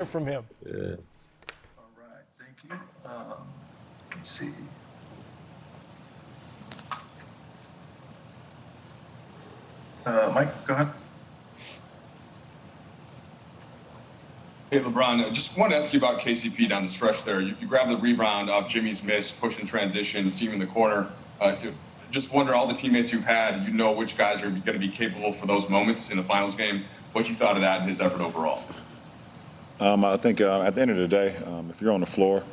from him. Yeah. All right, thank you. Let's see. Mike, go ahead. Hey, LeBron, I just wanted to ask you about KCP down the stretch there. You grabbed the rebound off Jimmy's miss, pushing transition, see him in the corner. Just wonder, all the teammates you've had, you know which guys are going to be capable for those moments in the finals game. What you thought of that and his effort overall? I think at the end of the day, if you're on the floor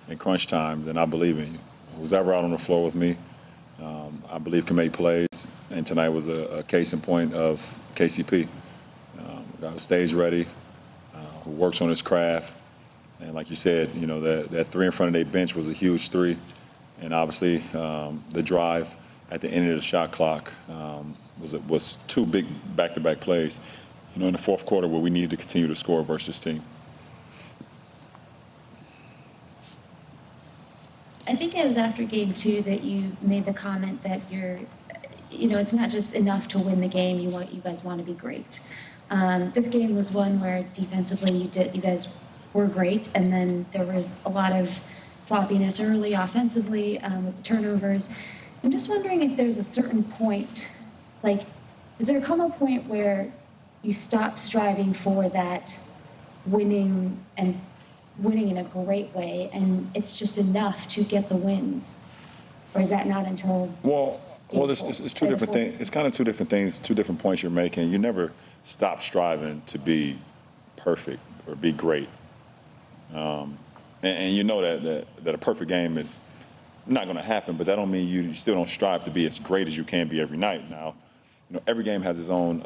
in crunch time, then I believe in you. Who's ever out on the floor with me, I believe can make plays. And tonight was a case in point of KCP. A guy who stays ready, who works on his craft. And like you said, you know, that three in front of their bench was a huge three. And obviously the drive at the end of the shot clock was two big back-to-back plays, you know, in the fourth quarter where we needed to continue to score versus this team. I think it was after game 2 that you made the comment that it's not just enough to win the game. You guys want to be great. This game was one where defensively you guys were great, and then there was a lot of sloppiness early offensively with the turnovers. I'm just wondering if there's a certain point, like, does there come a point where you stop striving for that winning in a great way, and it's just enough to get the wins? Or is that not until? Well, it's two different things. It's kind of two different things, two different points you're making. You never stop striving to be perfect or be great. And you know that a perfect game is not going to happen, but that don't mean you still don't strive to be as great as you can be every night. Now, you know, every game has its own,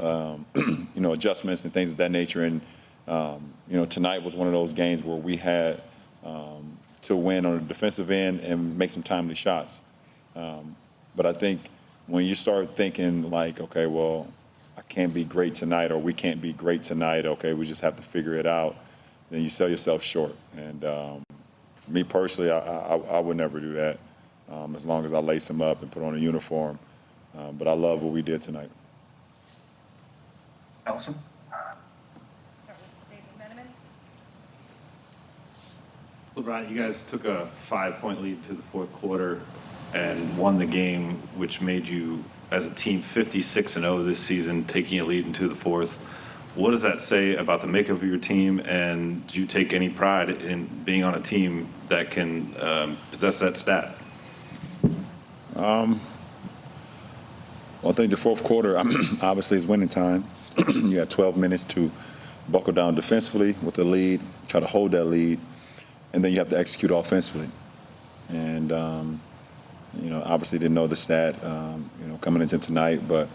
adjustments and things of that nature. And, tonight was one of those games where we had to win on the defensive end and make some timely shots. But I think when you start thinking like, okay, well, I can't be great tonight, or we can't be great tonight, okay, we just have to figure it out, then you sell yourself short. And for me personally, I would never do that as long as I lace them up and put on a uniform. But I love what we did tonight. Allison? LeBron, you guys took a 5-point lead to the fourth quarter and won the game, which made you, as a team, 56-0 this season, taking a lead into the fourth. What does that say about the makeup of your team, and do you take any pride in being on a team that can possess that stat? Well, I think the fourth quarter obviously is winning time. You had 12 minutes to buckle down defensively with the lead, try to hold that lead, and then you have to execute offensively. And, obviously didn't know the stat, coming into tonight, but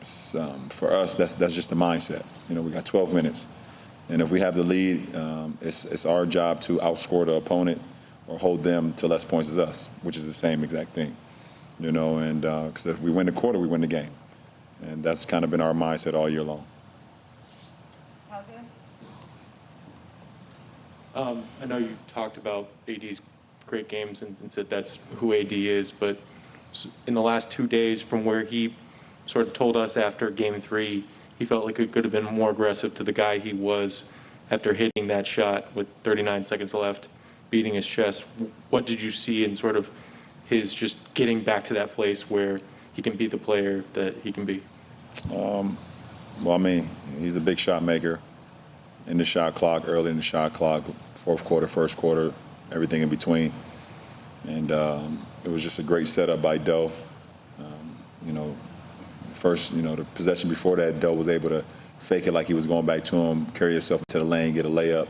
for us, that's just the mindset. We got 12 minutes. And if we have the lead, it's our job to outscore the opponent or hold them to less points as us, which is the same exact thing. And because if we win the quarter, we win the game. And that's kind of been our mindset all year long. I know you talked about AD's great games and said that's who AD is, but in the last 2 days, from where he sort of told us after Game 3, he felt like it could have been more aggressive to the guy he was after hitting that shot with 39 seconds left, beating his chest. What did you see in sort of his just getting back to that place where he can be the player that he can be? He's a big shot maker in the shot clock, early in the shot clock, fourth quarter, first quarter, everything in between. And it was just a great setup by Doe. The possession before that, Doe was able to fake it like he was going back to him, carry himself into the lane, get a layup.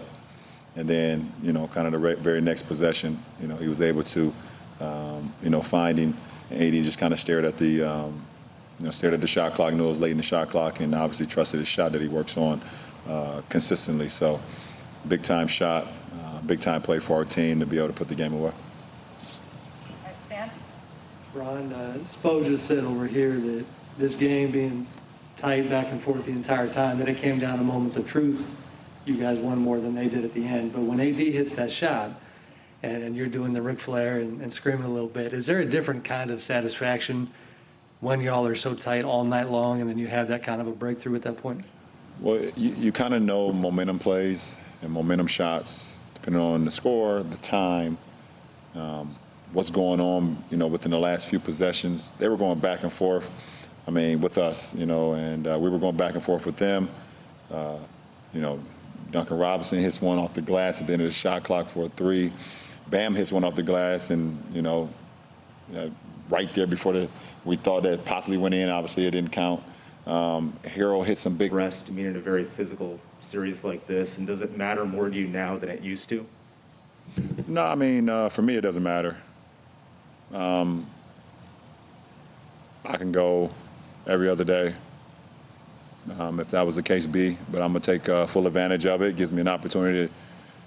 And then, kind of the very next possession, he was able to, find him. And AD just kind of stared at the shot clock, knew it was late in the shot clock, and obviously trusted his shot that he works on consistently. So, big-time shot, big-time play for our team to be able to put the game away. All right, Sam? Ron, Spo just said over here that this game being tight back and forth the entire time, that it came down to moments of truth. You guys won more than they did at the end. But when AD hits that shot and you're doing the Ric Flair and screaming a little bit, is there a different kind of satisfaction when y'all are so tight all night long and then you have that kind of a breakthrough at that point? Well, you kind of know momentum plays and momentum shots, depending on the score, the time, what's going on, within the last few possessions. They were going back and forth, with us, and we were going back and forth with them. Duncan Robinson hits one off the glass at the end of the shot clock for a three. Bam hits one off the glass, and, right there before we thought that possibly went in. Obviously, it didn't count. Hero hit some big rest, in a very physical series like this, and does it matter more to you now than it used to? No, for me, it doesn't matter. I can go every other day if that was the case be, but I'm going to take full advantage of it. It gives me an opportunity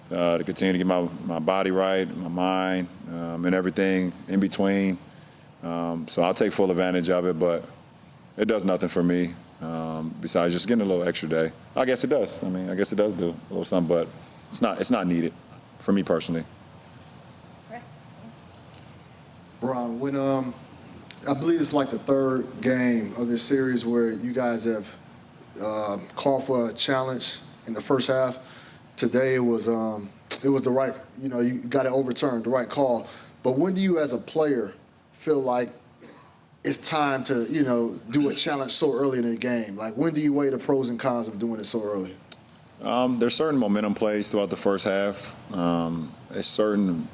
to continue to get my body right, my mind, and everything in between. So I'll take full advantage of it, but it does nothing for me besides just getting a little extra day. I guess it does. I guess it does do a little something, but it's not needed for me personally. Chris? Brian, when I believe it's like the third game of this series where you guys have called for a challenge in the first half. Today it was the right, you got it overturned, the right call. But when do you as a player feel like it's time to, do a challenge so early in the game? Like, when do you weigh the pros and cons of doing it so early? There's certain momentum plays throughout the first half. A certain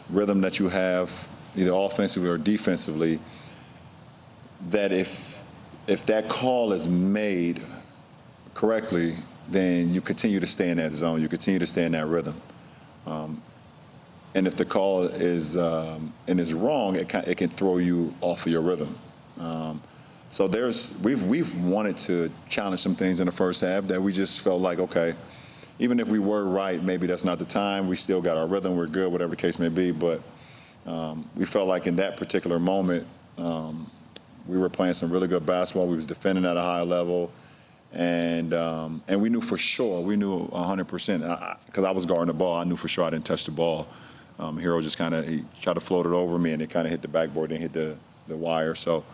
rhythm that you have, either offensively or defensively, that if that call is made correctly, then you continue to stay in that zone. You continue to stay in that rhythm. And if the call is wrong, it can throw you off of your rhythm. So we've wanted to challenge some things in the first half that we just felt like, okay, even if we were right, maybe that's not the time. We still got our rhythm. We're good, whatever the case may be. But we felt like in that particular moment, we were playing some really good basketball. We was defending at a high level. And we knew for sure, we knew 100%, because I was guarding the ball, I knew for sure I didn't touch the ball. Hero just he tried to float it over me, and it kind of hit the backboard and hit the wire. So,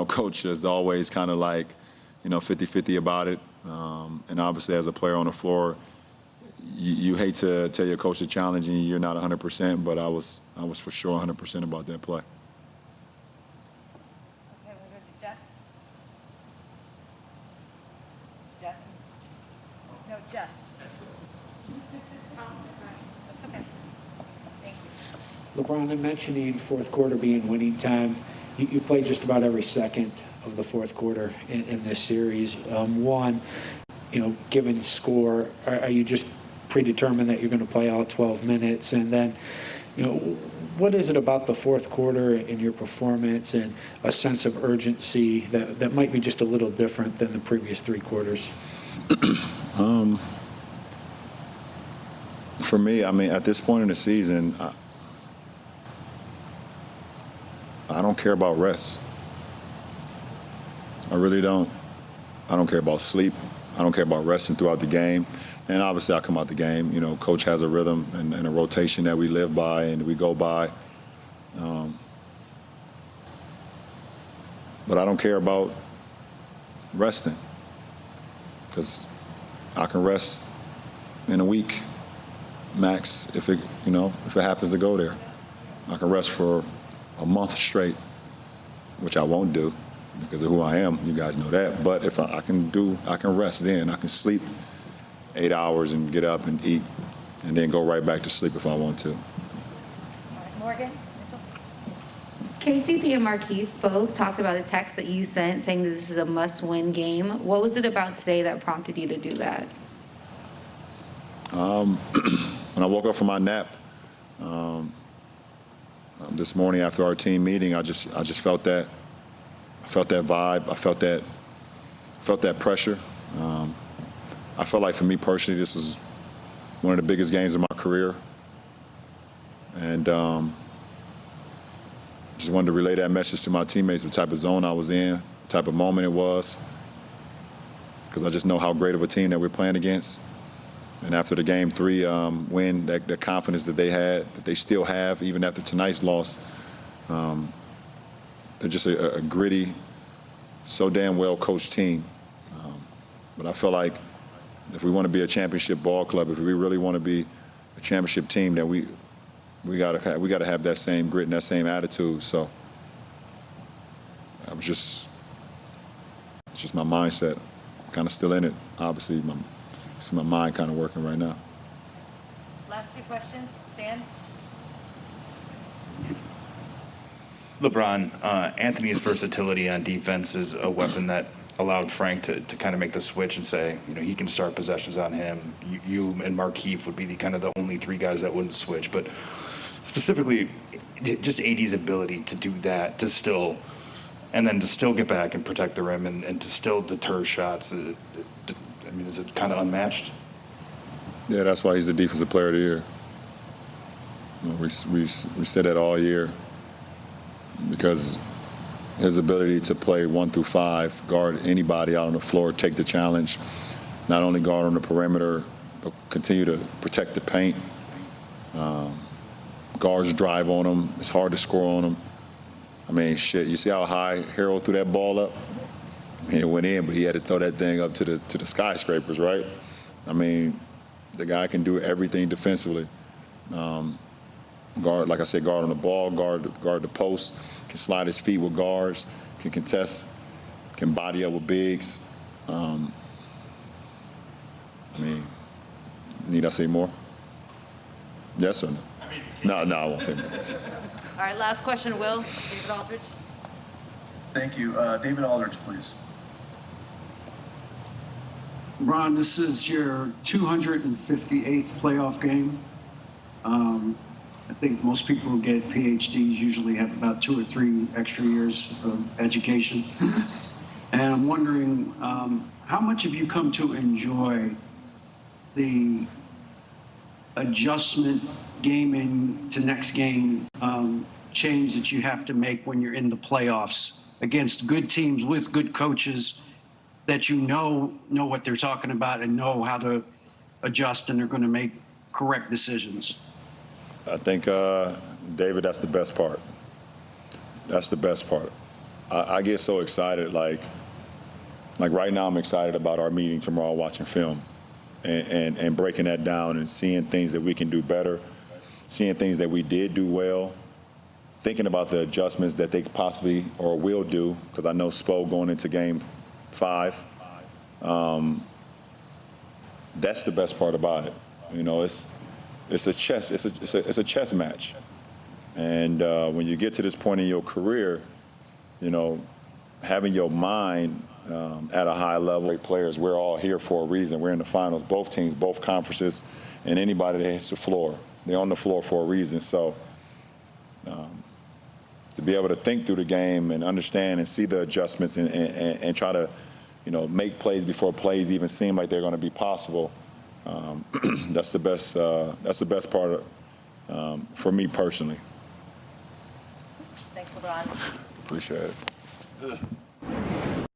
Coach is always kind of like, 50-50 about it. And obviously, as a player on the floor, you hate to tell your coach to challenge and you're not 100%, but I was for sure 100% about that play. Okay, we'll go to Jeff. Jeff? No, Jeff. That's okay. Thank you. LeBron, in mentioning fourth quarter being winning time, you played just about every second of the fourth quarter in this series. One, given score, are you just predetermined that you're going to play all 12 minutes? And then, what is it about the fourth quarter in your performance and a sense of urgency that might be just a little different than the previous three quarters? For me, at this point in the season, I don't care about rest. I really don't. I don't care about sleep. I don't care about resting throughout the game. And obviously I come out the game, Coach has a rhythm and a rotation that we live by and we go by. But I don't care about resting, because I can rest in a week max if it happens to go there. I can rest for a month straight, which I won't do because of who I am. You guys know that. But if I can rest then. I can sleep 8 hours and get up and eat and then go right back to sleep if I want to. All right, Morgan? KCP and Markeith both talked about a text that you sent saying that this is a must-win game. What was it about today that prompted you to do that? When I woke up from my nap this morning after our team meeting, I just felt that. I felt that vibe. I felt that pressure. I felt like for me personally, this was one of the biggest games of my career, and just wanted to relay that message to my teammates, the type of zone I was in, the type of moment it was, because I just know how great of a team that we're playing against. And after the Game 3 win, the confidence that they had, that they still have, even after tonight's loss, they're just a gritty, so damn well coached team. But I feel like if we want to be a championship ball club, if we really want to be a championship team, then we gotta have that same grit and that same attitude. So it's just my mindset. I'm kind of still in it. Obviously, my mind kind of working right now. Last two questions, Dan? LeBron, Anthony's versatility on defense is a weapon that allowed Frank to kind of make the switch and say, he can start possessions on him. You and Markieff would be the only three guys that wouldn't switch. But specifically, just AD's ability to do that, to still get back and protect the rim and to still deter shots. Is it kind of unmatched? Yeah, that's why he's the Defensive Player of the Year. We said that all year because his ability to play 1 through 5, guard anybody out on the floor, take the challenge, not only guard on the perimeter, but continue to protect the paint. Guards drive on him. It's hard to score on him. You see how high Harold threw that ball up? It went in, but he had to throw that thing up to the skyscrapers, right? The guy can do everything defensively. Guard, like I said, guard on the ball, guard the post, can slide his feet with guards, can contest, can body up with bigs. Need I say more? Yes or no? No, I won't say more. All right, last question, Will. David Aldridge. Thank you. David Aldridge, please. Ron, this is your 258th playoff game. I think most people who get PhDs usually have about 2 or 3 extra years of education. And I'm wondering, how much have you come to enjoy the adjustment game to next game change that you have to make when you're in the playoffs against good teams with good coaches that know what they're talking about and know how to adjust and they're going to make correct decisions? I think, David, that's the best part. That's the best part. I get so excited. Like right now, I'm excited about our meeting tomorrow, watching film and breaking that down and seeing things that we can do better, seeing things that we did do well, thinking about the adjustments that they possibly or will do, because I know Spo going into game 5. That's the best part about it. It's a chess match, and when you get to this point in your career, having your mind at a high level. Great players, we're all here for a reason. We're in the finals, both teams, both conferences, and anybody that hits the floor, they're on the floor for a reason. So to be able to think through the game and understand and see the adjustments and try to, make plays before plays even seem like they're going to be possible. That's the best. That's the best part for me personally. Thanks, LeBron. Appreciate it.